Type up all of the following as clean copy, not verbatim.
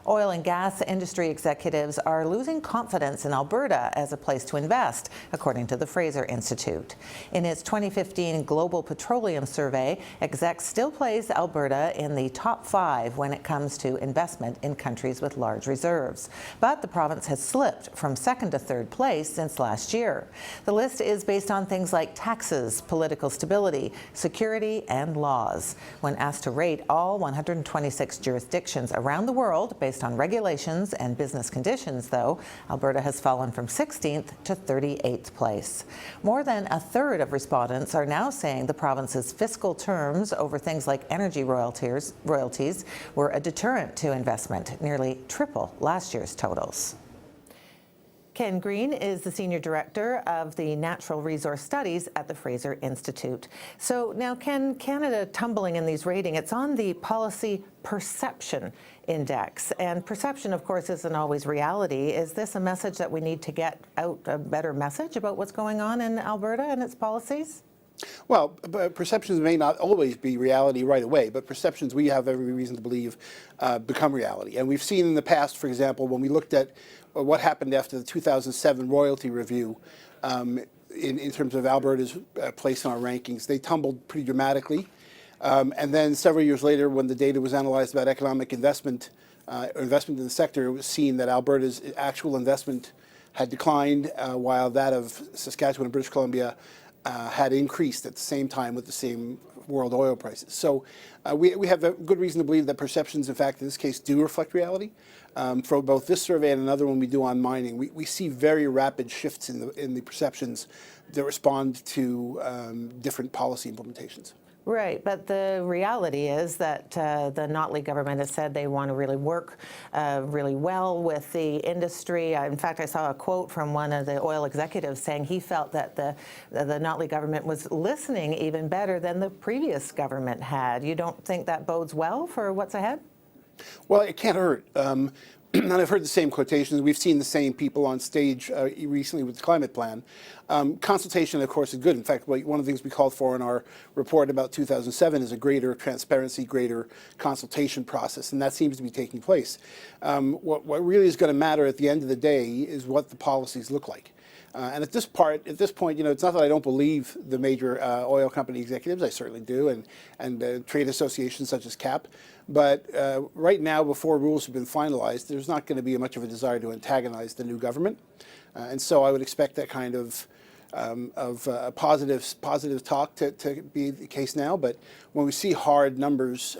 Oil and gas industry executives are losing confidence in Alberta as a place to invest, according to the Fraser Institute. In its 2015 Global Petroleum Survey, execs still place Alberta in the top 5 when it comes to investment in countries with large reserves. But the province has slipped from second to third place since last year. The list is based on things like taxes, political stability, security, and laws. When asked to rate all 126 jurisdictions around the world based on regulations and business conditions, though, Alberta has fallen from 16th to 38th place. More than a third of respondents are now saying the province's fiscal terms over things like energy royalties were a deterrent to investment, nearly triple last year's totals. Ken Green is the Senior Director of the Natural Resource Studies at the Fraser Institute. So now, Ken, Canada tumbling in these ratings, it's on the Policy Perception Index. And perception, of course, isn't always reality. Is this a message that we need to get out, a better message about what's going on in Alberta and its policies? Well, perceptions may not always be reality right away, but perceptions we have every reason to believe become reality. And we've seen in the past, for example, when we looked at what happened after the 2007 royalty review in terms of Alberta's place in our rankings, they tumbled pretty dramatically. And then several years later, when the data was analyzed about economic investment, investment in the sector, it was seen that Alberta's actual investment had declined, while that of Saskatchewan and British Columbia had increased at the same time with the same world oil prices. So we have a good reason to believe that perceptions, in fact, in this case, do reflect reality. For both this survey and another one we do on mining, we see very rapid shifts in the perceptions that respond to different policy implementations. Right, but the reality is that the Notley government has said they want to really work really well with the industry. In fact, I saw a quote from one of the oil executives saying he felt that the Notley government was listening even better than the previous government had. You don't think that bodes well for what's ahead? Well, it can't hurt. And I've heard the same quotations. We've seen the same people on stage recently with the climate plan. Consultation, of course, is good. In fact, one of the things we called for in our report about 2007 is a greater transparency, greater consultation process, and that seems to be taking place. What really is going to matter at the end of the day is what the policies look like. And at this point, it's not that I don't believe the major oil company executives. I certainly do, and trade associations such as CAP. But right now, before rules have been finalized, there's not going to be much of a desire to antagonize the new government. And so I would expect that kind of positive talk to be the case now. But when we see hard numbers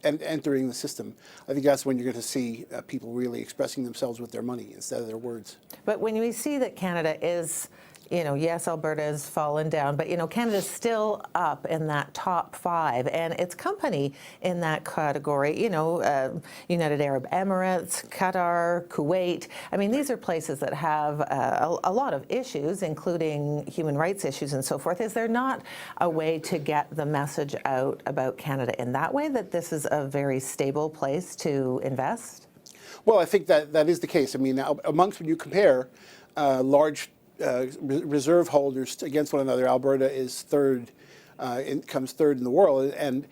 entering the system, I think that's when you're going to see people really expressing themselves with their money instead of their words. But when we see that Canada is, yes, Alberta has fallen down, but, Canada's still up in that top 5, and its company in that category, United Arab Emirates, Qatar, Kuwait. I mean, these are places that have a lot of issues, including human rights issues and so forth. Is there not a way to get the message out about Canada in that way, that this is a very stable place to invest? Well, I think that is the case. I mean, when you compare large reserve holders against one another, Alberta is comes third in the world, and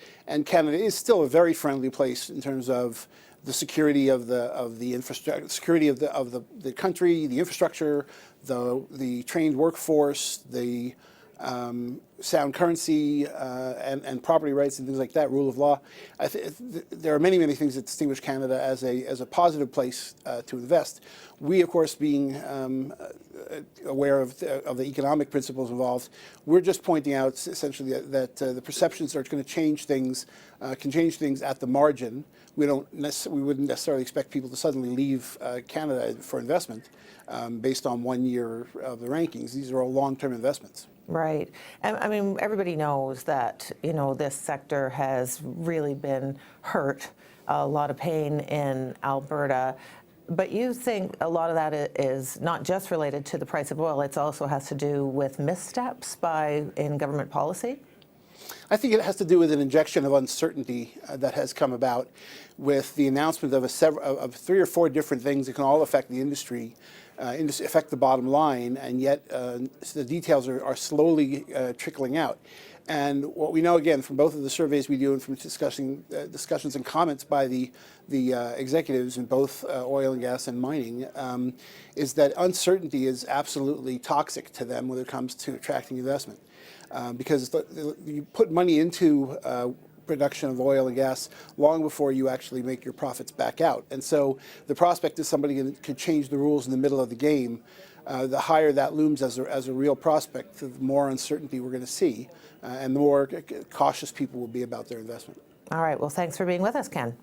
Canada is still a very friendly place in terms of the security of the infrastructure, security of the country, the infrastructure, the trained workforce, the sound currency and property rights and things like that, rule of law. There are many things that distinguish Canada as a positive place to invest. We, of course, being aware of the economic principles involved, we're just pointing out essentially that the perceptions are going to change things, can change things at the margin. We wouldn't necessarily expect people to suddenly leave Canada for investment based on 1 year of the rankings. These are all long-term investments. Right. And I mean, everybody knows that, this sector has really been hurt, a lot of pain in Alberta. But you think a lot of that is not just related to the price of oil, it also has to do with missteps in government policy? I think it has to do with an injection of uncertainty that has come about with the announcement of 3 or 4 different things that can all affect the industry, affect the bottom line, and yet the details are slowly trickling out. And what we know, again, from both of the surveys we do and from discussions and comments by the executives in both oil and gas and mining, is that uncertainty is absolutely toxic to them when it comes to attracting investment. Because you put money into production of oil and gas long before you actually make your profits back out. And so the prospect is somebody could change the rules in the middle of the game. The higher that looms as a real prospect, the more uncertainty we're going to see, and the more cautious people will be about their investment. All right. Well, thanks for being with us, Ken.